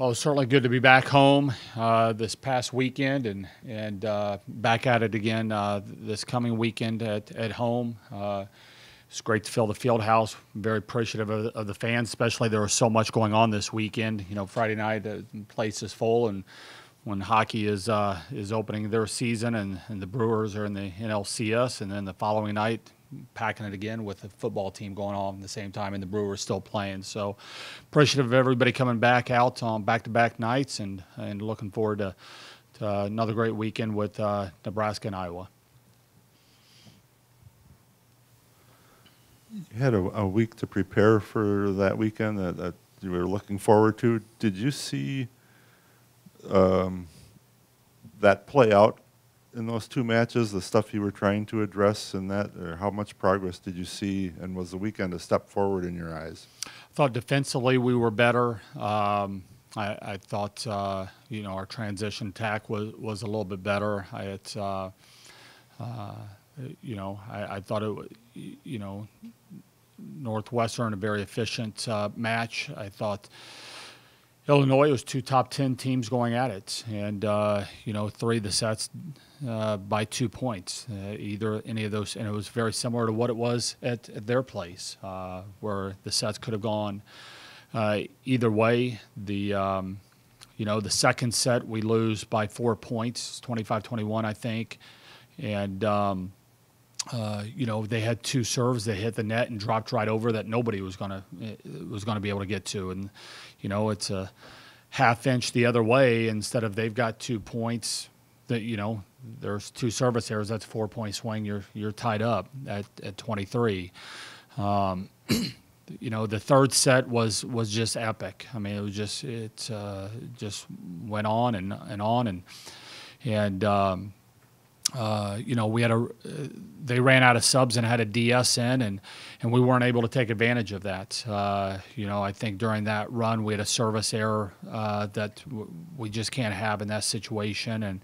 Well, it's certainly good to be back home this past weekend and back at it again this coming weekend at home. It's great to fill the field house. Very appreciative of the fans, especially there was so much going on this weekend. You know, Friday night the place is full, and when hockey is opening their season and the Brewers are in the NLCS, and then the following night packing it again with the football team going on at the same time and the Brewers still playing. So appreciative of everybody coming back out on back-to-back nights and looking forward to another great weekend with Nebraska and Iowa. You had a week to prepare for that weekend that you were looking forward to. Did you see that play out in those two matches, the stuff you were trying to address in that, or how much progress did you see, and was the weekend a step forward in your eyes? I thought defensively we were better. I thought our transition attack was a little bit better. I thought Northwestern a very efficient match. I thought Illinois was two top 10 teams going at it, and three of the sets by 2 points. Either any of those, and it was very similar to what it was at their place, where the sets could have gone either way. The second set we lose by 4 points, 25-21, I think, and they had two serves that hit the net and dropped right over that nobody was gonna be able to get to, and it's a half inch the other way. Instead of they've got 2 points, that there's two service errors. That's a 4-point swing. You're tied up at 23. The third set was just epic. I mean, it just went on and on we had they ran out of subs and had a DS in, and we weren't able to take advantage of that. I think during that run we had a service error that we just can't have in that situation, and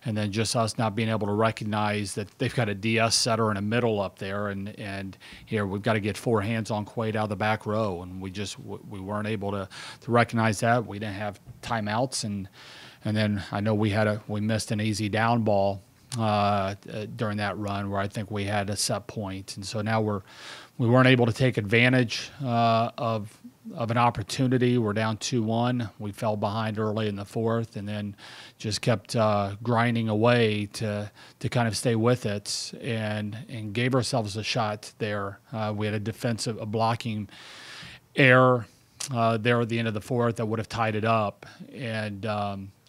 then just us not being able to recognize that they've got a DS setter in the middle up there, and here we've got to get four hands on Quaid out of the back row, and we weren't able to recognize that. We didn't have timeouts, and then I know we missed an easy down ball during that run where I think we had a set point, and so now we weren't able to take advantage of an opportunity. We're down 2-1. We fell behind early in the fourth, and then just kept grinding away to kind of stay with it, and gave ourselves a shot there. We had a blocking error there at the end of the fourth that would have tied it up, and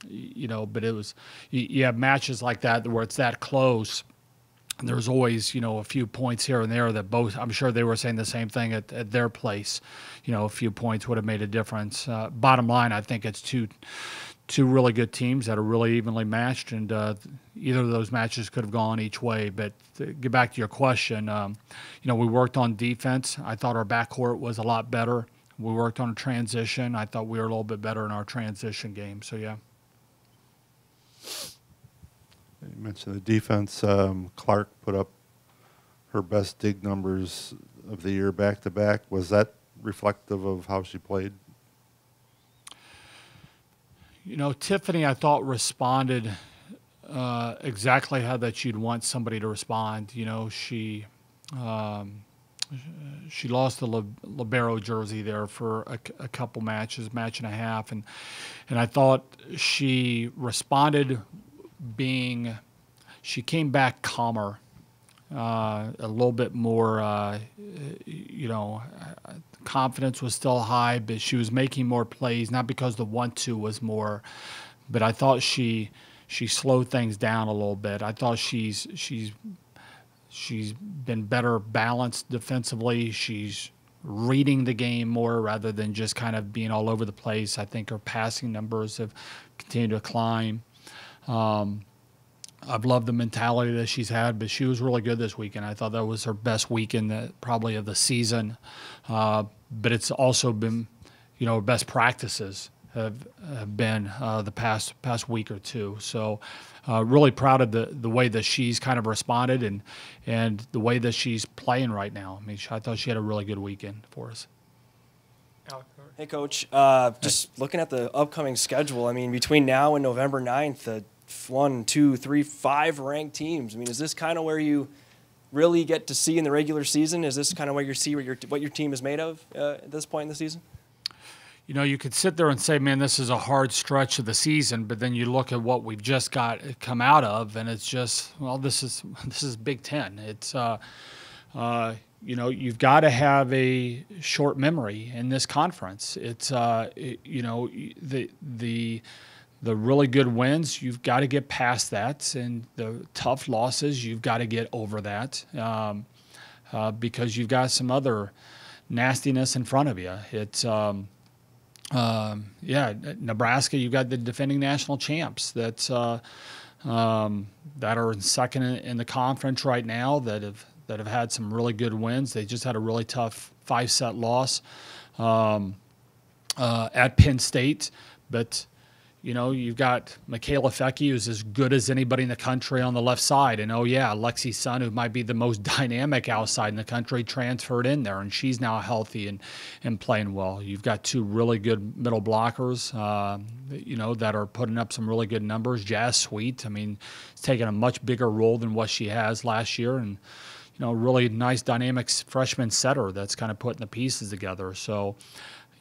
but it was, you have matches like that where it's that close. And there's always, a few points here and there that both, I'm sure they were saying the same thing at their place. A few points would have made a difference. Bottom line, I think it's two really good teams that are really evenly matched, and either of those matches could have gone each way. But to get back to your question, we worked on defense. I thought our backcourt was a lot better. We worked on a transition. I thought we were a little bit better in our transition game. So, yeah. You mentioned the defense. Clark put up her best dig numbers of the year back-to-back. Was that reflective of how she played? Tiffany, I thought, responded exactly how that you'd want somebody to respond. She lost the libero jersey there for a couple matches, match and a half, and I thought she responded she came back calmer, a little bit more, confidence was still high, but she was making more plays, not because the 1-2 was more, but I thought she slowed things down a little bit. I thought she's been better balanced defensively. She's reading the game more rather than just kind of being all over the place. I think her passing numbers have continued to climb. I've loved the mentality that she's had, but she was really good this weekend. I thought that was her best weekend probably of the season. But it's also been, her best practices have been the past week or two. So really proud of the way that she's kind of responded and the way that she's playing right now. I mean, I thought she had a really good weekend for us. Hey, Coach. Just looking at the upcoming schedule, I mean, between now and November 9th, 1, 2, 3, 5 ranked teams. I mean, is this kind of where you really get to see in the regular season? Is this kind of where you see what your team is made of at this point in the season? You know, you could sit there and say, man, this is a hard stretch of the season, but then you look at what we've just got come out of, and it's just, well, this is Big Ten. It's you know, you've got to have a short memory in this conference. It's you know, the really good wins, you've got to get past that, and the tough losses, you've got to get over that, because you've got some other nastiness in front of you. It's yeah, Nebraska, you've got the defending national champs that are in second in the conference right now that have had some really good wins. They just had a really tough 5-set loss at Penn State, but you know, you've got Michaela Fecke, who's as good as anybody in the country on the left side. And, oh, yeah, Lexi Sun, who might be the most dynamic outside in the country, transferred in there, and she's now healthy and playing well. You've got 2 really good middle blockers, you know, that are putting up some really good numbers. Jazz Sweet, I mean, is taking a much bigger role than what she has last year. And, you know, really nice dynamic freshman setter that's kind of putting the pieces together. So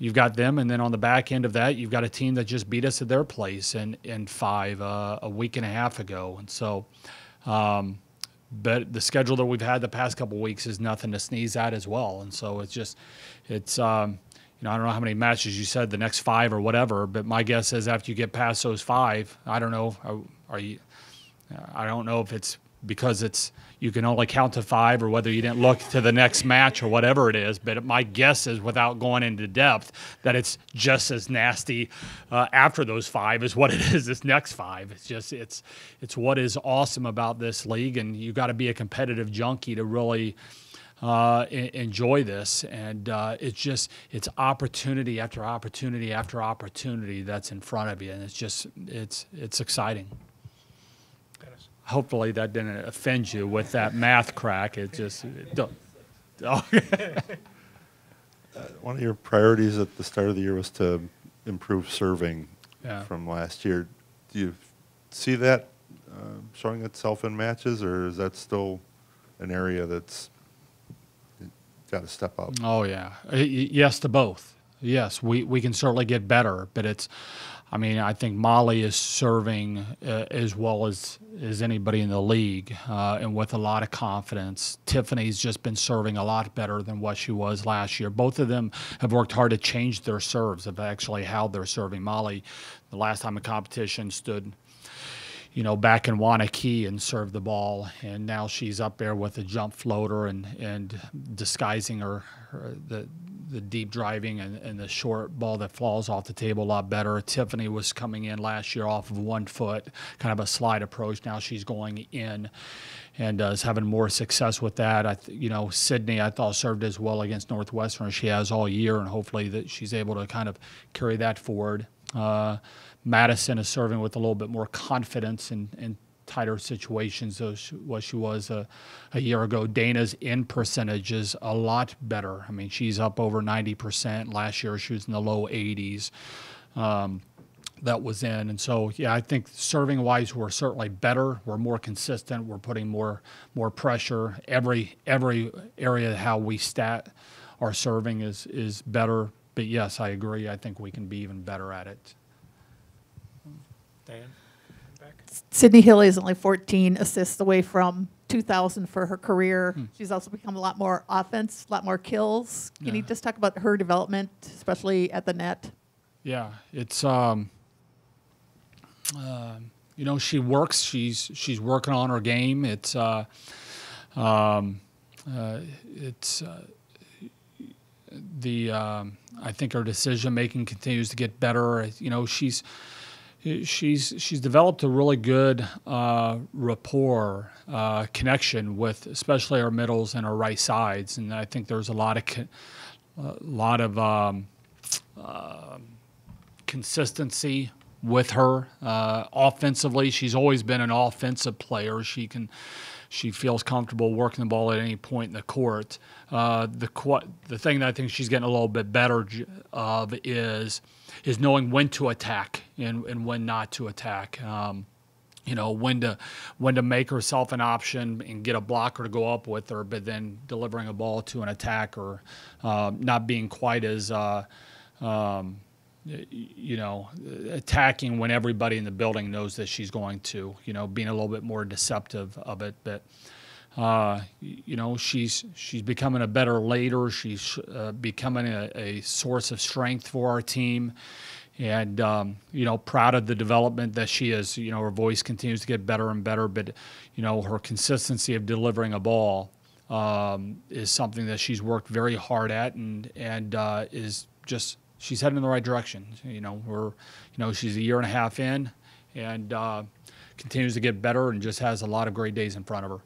you've got them, and then on the back end of that, you've got a team that just beat us at their place in 5 a week and a half ago. And so, but the schedule that we've had the past couple of weeks is nothing to sneeze at as well. And so it's you know, I don't know how many matches you said, the next 5 or whatever, but my guess is after you get past those 5, I don't know, I don't know if it's because you can only count to 5 or whether you didn't look to the next match or whatever it is, but my guess is, without going into depth, that it's just as nasty after those 5 as what it is this next 5. It's just it's what is awesome about this league, and you got to be a competitive junkie to really enjoy this. And it's opportunity after opportunity after opportunity that's in front of you, and it's exciting. Hopefully that didn't offend you with that math crack. One of your priorities at the start of the year was to improve serving from last year. Do you see that showing itself in matches, or is that still an area that's got to step up? Oh, yeah. Yes to both. Yes, we can certainly get better, but I mean, I think Molly is serving as well as anybody in the league, and with a lot of confidence. Tiffany's just been serving a lot better than what she was last year. Both of them have worked hard to change their serves, of actually how they're serving. Molly, the last time in competition, stood, you know, back in Wanakee and served the ball, and now she's up there with a jump floater and disguising the deep driving and the short ball that falls off the table a lot better. Tiffany was coming in last year off of 1 foot, kind of a slide approach. Now she's going in and is having more success with that. You know, Sydney, I thought, served as well against Northwestern as she has all year, and hopefully that she's able to kind of carry that forward. Madison is serving with a little bit more confidence in tighter situations than what she was a year ago. Dana's in percentage is a lot better. I mean, she's up over 90%. Last year she was in the low 80s. That was in. And so, yeah, I think serving-wise we're certainly better. We're more consistent. We're putting more pressure. Every area how we stat our serving is better. But, yes, I agree. I think we can be even better at it. Dan? Sydney Hilly is only 14 assists away from 2,000 for her career. She's also become a lot more offense, a lot more kills. Can you just talk about her development, especially at the net? Yeah, it's you know, she works. She's working on her game. I think her decision making continues to get better. You know, she's developed a really good rapport connection with especially our middles and our right sides, and I think there's a lot of consistency with her offensively. She's always been an offensive player. She She feels comfortable working the ball at any point in the court. The thing that I think she's getting a little bit better of is knowing when to attack and when not to attack. When to make herself an option and get a blocker to go up with her, but then delivering a ball to an attacker, not being quite as attacking when everybody in the building knows that she's going to, being a little bit more deceptive of it. But, she's becoming a better leader. She's becoming a source of strength for our team. And, proud of the development that she is. Her voice continues to get better and better, but, her consistency of delivering a ball is something that she's worked very hard at and is just, she's heading in the right direction. She's a year and a half in and continues to get better and just has a lot of great days in front of her.